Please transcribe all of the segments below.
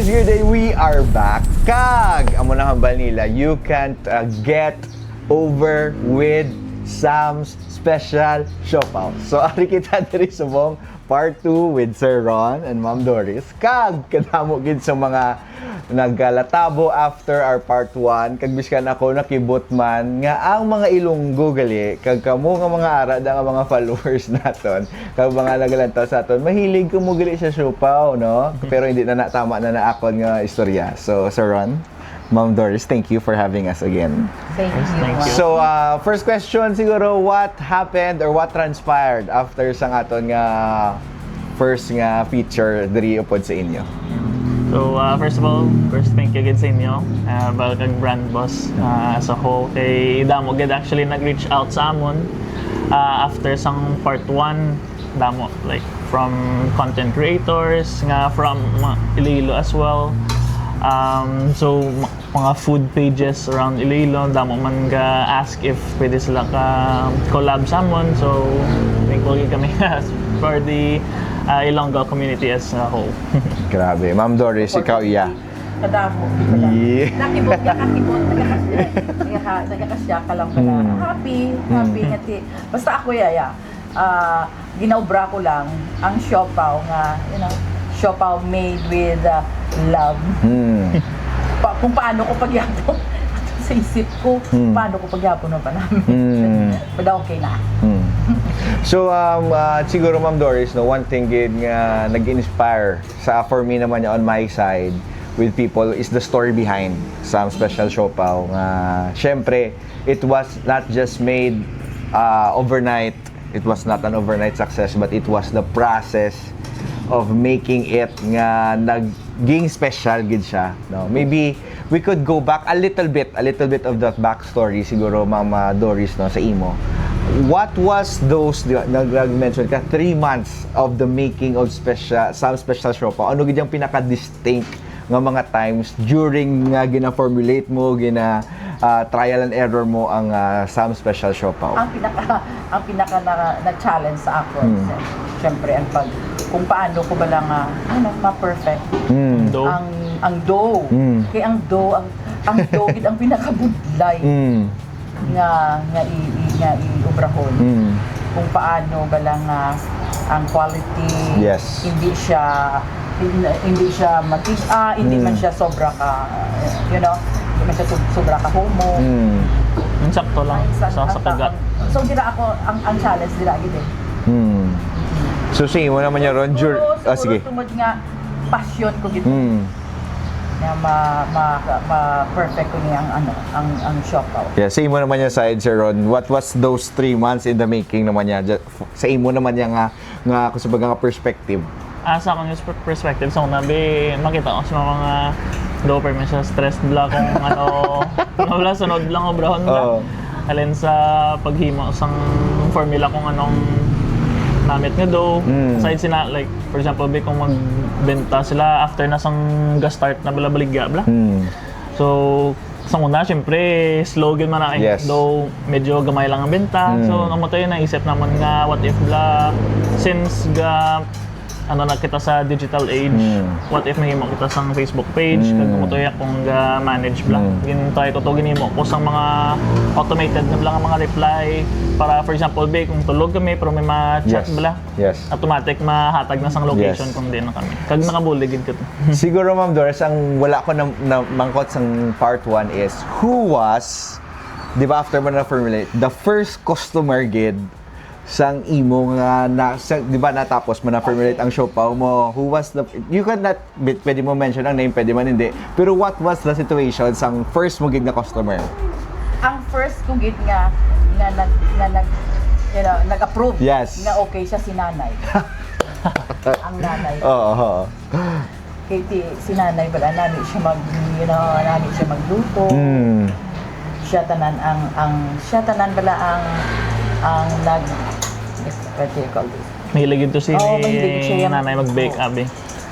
is good day. We are back. Kag, amo na hambal nila, you can't get over with Sam's Special Siopaw. So, ari kita diri sa mong part 2 with Sir Ron and Ma'am Doris. Kag, kadamo gid sa mga naggalatabo after our part 1. Kag biskan ako nakibot man nga ang mga Ilonggo gali, kag kamo nga mga ara da nga mga followers naton, kag mga nagalantaw sa aton, mahilig ko mo gali sa siopaw, no? Pero hindi na tama na akon nga istorya. So, Sir Ron, Ma'am Doris, thank you for having us again. Thank you. So, first question siguro, what happened or what transpired after sang aton nga first nga feature diri upod sa inyo? So, first of all, thank you again sa inyo. About kag brand boss as a whole. Kay Damo gid actually nag-reach out sa amon after sang part 1. Damo, like, from content creators, nga from Iloilo as well. So, mga food pages around Iloilo, damo man ga ask if pwede sila ka collab sa amon. So, thankful kami for the Ilonggo community as a whole. Grabe. Ma'am Doris, ikaw iya. Kadamo. Yeah. Nakibot, nagkakasya ka lang pala. Happy ngati. Basta ako yaya. Ginaubra ko lang ang siopaw nga, siopaw made with love. Kung paano ko pagyapon sa isip ko, paano ko pagyapon na pa namin. But okay na. So, siguro Ma'am Doris, no, one thing gid nga nag-inspire for me naman on my side with people is the story behind some special siopaw. Syempre, it was not just made overnight. It was not an overnight success, but it was the process of making it nga naging special gid siya, no? Maybe we could go back a little bit of that backstory siguro, Mama Doris, no, sa imo. What was those, nag-mention ka, 3 months of the making of some special siopaw? Ano gid yung pinaka-distinct nga mga times during nga gina-formulate mo, trial and error mo ang some special siopaw? Ang pinaka na-challenge sa ako, syempre, kung paano ko ba lang ma-perfect Dough. ang dough. Kaya ang dough gid ang pinakabudlay nga iubrahon. Kung paano ba lang ang quality, Yes. hindi siya hindi man siya sobra ka, hindi man siya sobra ka homo. Yung sakto lang sa kagat. So dira ako ang challenge dira gid eh. So, sige mo naman niya, Ron. Sige. Tungod nga passion ko gid. Na ma-perfect ko niya ang siopaw. Yeah, sa imo naman niya side, Sir Ron. What was those 3 months in the making naman niya? Sa imo naman niya nga kung sa nga perspective. Sa akong perspective, sa una, makita ko sa mga doper man siya stressed bla kung wala sunod lang obrahon bla. Alin sa paghimo sang formula kung anong namit nga dough. Aside sila, like, for example, kung magbenta sila after na sang ga-start na bala-baligya bla. So, sa una, syempre, slogan man na Yes. though medyo gamay lang ang benta. So, namatay na isip naman nga, what if bla, since na kita sa digital age, what if mahimo kita sa Facebook page, kag mutoy akong manage bla. Gintay ko to ginimo ko sa mga automated na bla nga mga reply para, for example, kung tulog kami pero may ma-chat bla. Yes. Automatic mahatag na sang location kung di na kami. Kag nakabuligid ko to. Siguro, Ma'am Doris, ang wala ko na mangkot sang part 1 is, who was, di ba after mo na-formulate, the first customer gid sang imo nga di ba natapos mo na-formulate ang siopaw mo, who was you can not, pwede mo mention ang name, pwede man hindi, pero what was the situation sang first mo gid na customer? Ang first kong gid nga nag-approve, Yes. nga okay siya si nanay. Ang nanay. Oo. Kaya si nanay pala, nani siya magluto. Siya tanan pala ang what do you call this? Mahilig ito si mahilig siya. nanay mag-bake, abi.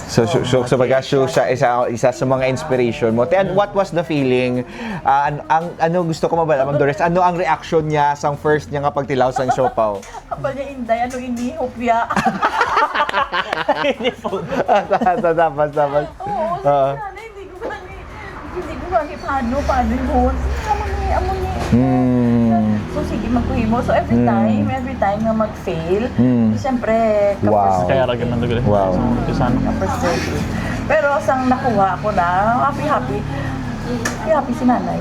So sa bagasyo siya isa sa mga inspiration mo. And what was the feeling? Ano gusto ko mabala, Ma'am Doris? Ano ang reaction niya sa first niya nga pagtilaw sa siopaw? Kapal niya inday, ano inihop ya? Tapos. Oo, Hindi ko kami paano yun. Amo ni. So sige, magkuhimo. So every time nga mag-fail, siyempre, Wow. Kaya ra ganun dugo. Wow. Kasano. frustrated. Pero sang nakuha ko na, happy si nanay.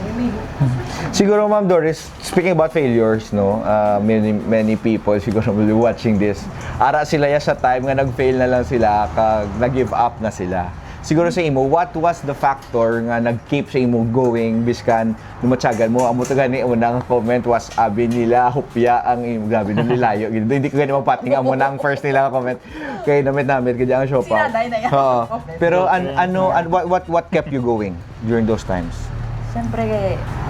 Siguro, Ma'am Doris, speaking about failures, no, many people siguro will be watching this. Ara sila ya sa time nga nag-fail na lang sila, kag nag-give up na sila. Siguro sa imo, what was the factor nga nag-keep sa imo going biskan lumatsagan mo? Amo to gani unang comment was abi nila hupya ang imo gabi nung nilayo. Hindi ko gani mapating amo nang first nila nga comment. Kay namit kaya ang show pa. Sinanay na yan. Pero what kept you going during those times? Siyempre,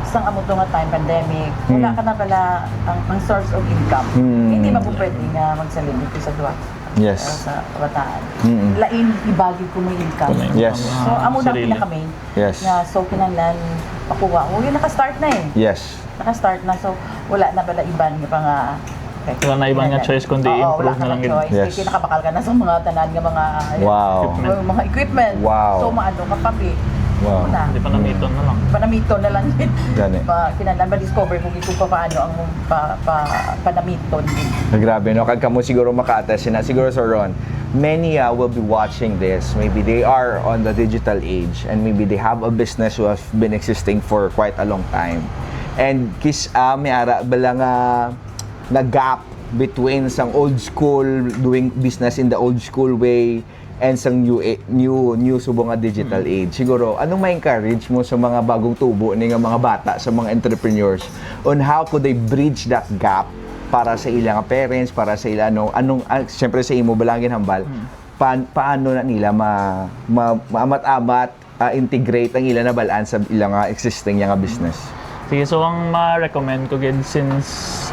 isang amo to nga time, pandemic, wala ka na pala ang source of income. Hindi mapupwede nga magsalimit sa duwa. Yes. Sa kabataan. Lain, ibagi ko may income. Yes. So, amo na Sarili. pinaka-main. Yes. Na, so, kinanglan, pakuha ko. Yun, naka-start na eh. Yes. Naka-start na. So, wala na pala iban nga pa nga. Wala na ibang nga choice kundi improve na lang yun. choice. Yes. Kaya nakabakal ka na sa mga tanan nga mga Wow. mga equipment. Wow. So, maano, kapapi. Wow. Na. Hindi pa na-meeton na lang. Panamito na lang din. Gani. Kinanglan, ma-discover kung ito pa paano ang panamiton din. Grabe, no? Kag kamo siguro maka-attest na siguro Sir Ron, many will be watching this. Maybe they are on the digital age and maybe they have a business who has been existing for quite a long time. And may ara balang na gap between sang old school doing business in the old school way and sang new subong nga digital age. Siguro anong ma-encourage mo sa mga bagong tubo ni nga mga bata, sa mga entrepreneurs on how could they bridge that gap para sa ilang parents, para sa ilang siyempre sa imo balangin hambal, paano na nila maamat-amat integrate ang ilang na balaan sa ilang existing nga business. Sige, so ang ma-recommend ko gid since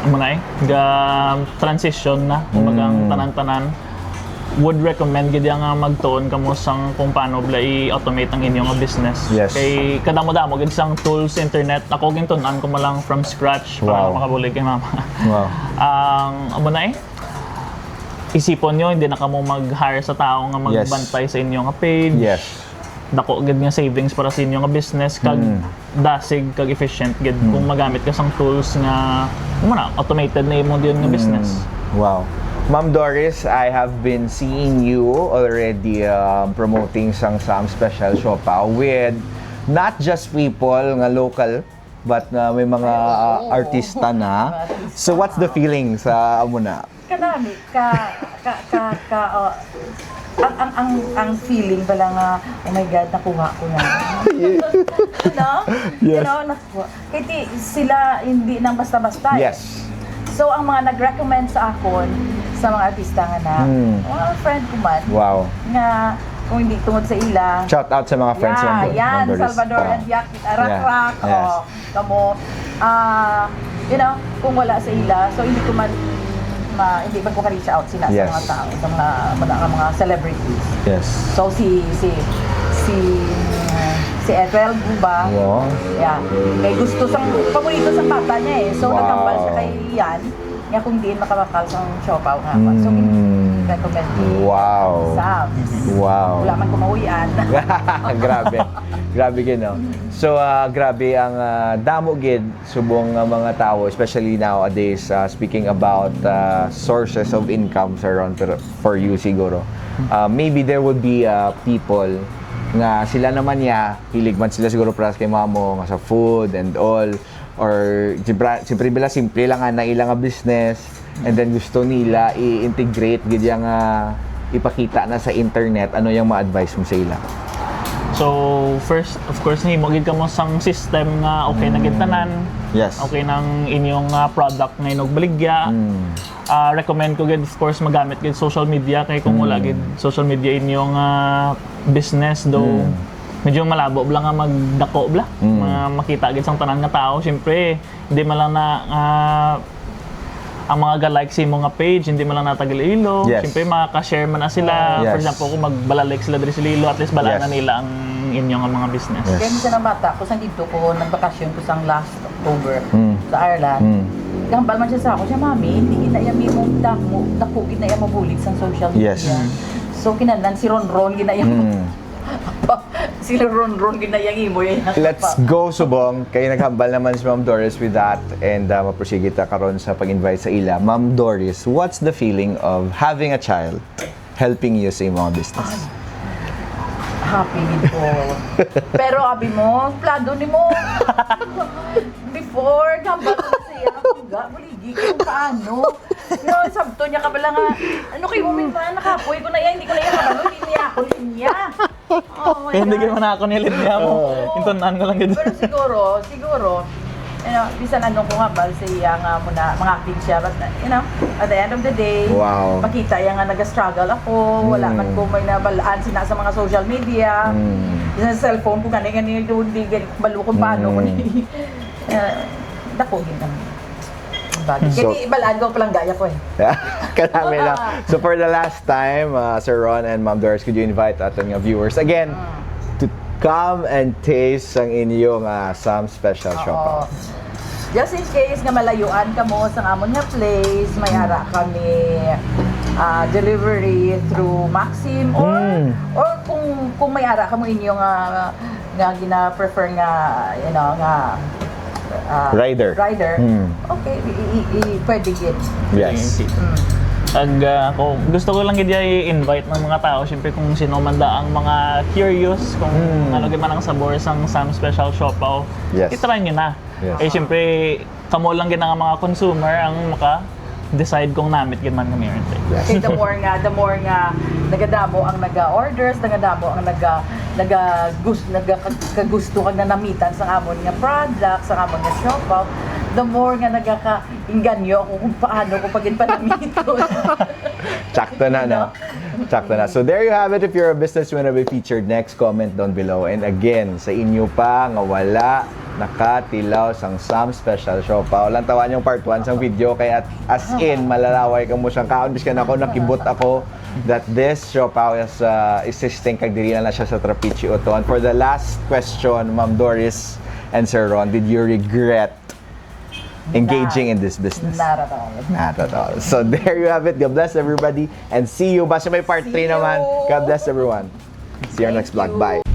transition na kumagang tanan-tanan, would recommend gid nga magtuon kamo sang kung paano bala i-automate ang inyong business. Yes. Kay kadamo-damo gid sang tools internet, ako gintunan ko malang from scratch para Wow. makabulig kay mama. Wow. Ang isipon nyo, hindi na kamo mag-hire sa tao nga magbantay sa inyong page. Yes. Dako gid nga savings para sa inyong business, kag dasig kag efficient gid kung magamit ka sang tools nga automated na imong diyon nga business. Wow. Ma'am Doris, I have been seeing you already promoting some special siopaw with not just people nga local but may mga artista na. So what's the feeling sa amo na? Kanami ang feeling pala nga, oh my God, nakuha ko na. No? Yes. You know, nakuha. Kaya sila hindi nang basta-basta. Yes. So, ang mga nag-recommend sa akon, sa mga artista nga na, mga friend ko man, Wow. nga kung hindi tungod sa ila. Shout out sa mga friends Yeah, Ma'am yan, Doris. Salvador and Yak, Rak-Rak, Yes. kamo. You know, kung wala sa ila, so hindi ko man hindi man ko ka-reach out sila Yes. sa mga tao, sa mga celebrities. Yes. So si Ethel Guba, Wow. yeah, kay gusto sang paborito sa bata niya eh. So Wow. nagkambal siya kay Yan, nga kung diin makabakal sa siopaw nga. So recommend Wow. Sam. Wow. Wala man kumawian. Grabe. Grabe gino. So grabe ang damo gid subong mga tao, especially nowadays, speaking about sources of income for you siguro. Maybe there would be people nga sila naman hilig man sila siguro para kay mamo nga sa food and all, or siyempre bila simple lang na ilang business, and then gusto nila i-integrate gid yang ipakita na sa internet. Ano yung ma-advise mo sa ila? So first, of course, mo gid kamo sang system nga okay na gid tanan. Yes. Okay nang inyong product nga inog baligya. Recommend ko gid, of course, magamit gid social media, kay kung wala gid social media inyong business though medyo malabo bla nga magdako bla. Makita gid sang tanan nga tao. Syempre, hindi man lang na ang mga ga-like sa mga page, hindi man lang natagal ilo. Yes. Siyempre, makaka-share man na sila. Yes. For example, kung magbalalike sila diri sa lilo, at least bala Yes. na nila ang inyong mga business. Yes. Kaya minsan ang bata, kung saan dito ko, nagbakasyon ko sang last October sa Ireland. Gambal man siya sa ako, siya, mami, hindi ginaya mong dako, ginaya mo bulit sa social media. Yes. So, kinandan si Ron, ginaya mo. sila ron ginayang imo yan. Let's go, Subong. Kaya naghambal naman si Ma'am Doris with that and maprosigit ta karon sa pag-invite sa ila. Ma'am Doris, what's the feeling of having a child helping you sa imong business? Happy ko. Pero abi mo, plado ni mo. Before, gambal ko siya. Puga, buligi ko kung paano. No, sabto niya ka pala nga. Ano kayo mo ba? Nakapoy ko na yan. Hindi ko na yan kabalo. Hindi niya ako niya. Oh my Kaya hindi God. ka man ako nilit niya mo. Intunan ko lang gid. Pero siguro, bisan anong ko nga bal siya nga muna, mga acting siya. But, at the end of the day, Wow. makita yan nga nag-struggle ako. Wala man ko may nabalaan sina sa mga social media. Sa cellphone ko gani doon, hindi balo kung paano ko ni. Dako, ginang. So- Kaya balaan ko palang gaya ko eh. Kanami lang. So for the last time, Sir Ron and Ma'am Doris, could you invite ating viewers again to come and taste ang inyong Sam Special Oo. Siopaw? Just in case nga malayuan ka mo sa amon nga place, may ara kami delivery through Maxim or kung may ara ka mo inyo nga gina-prefer nga Rider. Okay, pwede gid. Yes. Ako, gusto ko lang gid i-invite ng mga tao, syempre kung sino man da ang mga curious kung ano man ang sabor sang Sam Special Siopaw. Yes. I-try nyo na. Yes. Eh syempre, kamo lang gid ang mga consumer ang decide kung namit gid man kami rin. Okay, the more nga nagadamo ang naga-orders, nagadamo ang nagkagusto kag na namitan sa amon nga product, sa amon nga siopaw, the more nga nagaka-inganyo ako kung paano ko pagin panamiton. Sakto na, no? Sakto na. So there you have it. If you're a business you wanna be featured next, comment down below. And again, sa inyo pa nga wala nakatilaw sang Sam Special Siopaw. Lang tawan yung part 1 sang video kaya as in malalaway ka mo siyang kaon biskan ako nakibot ako that this siopaw is existing kag diri na siya sa Trapiche Uto. And for the last question, Ma'am Doris and Sir Ron, did you regret engaging in this business? Not at all. Not at all. So there you have it. God bless everybody and see you. Basta may part 3 See naman. you. God bless everyone. See you Thank next vlog. you. Bye.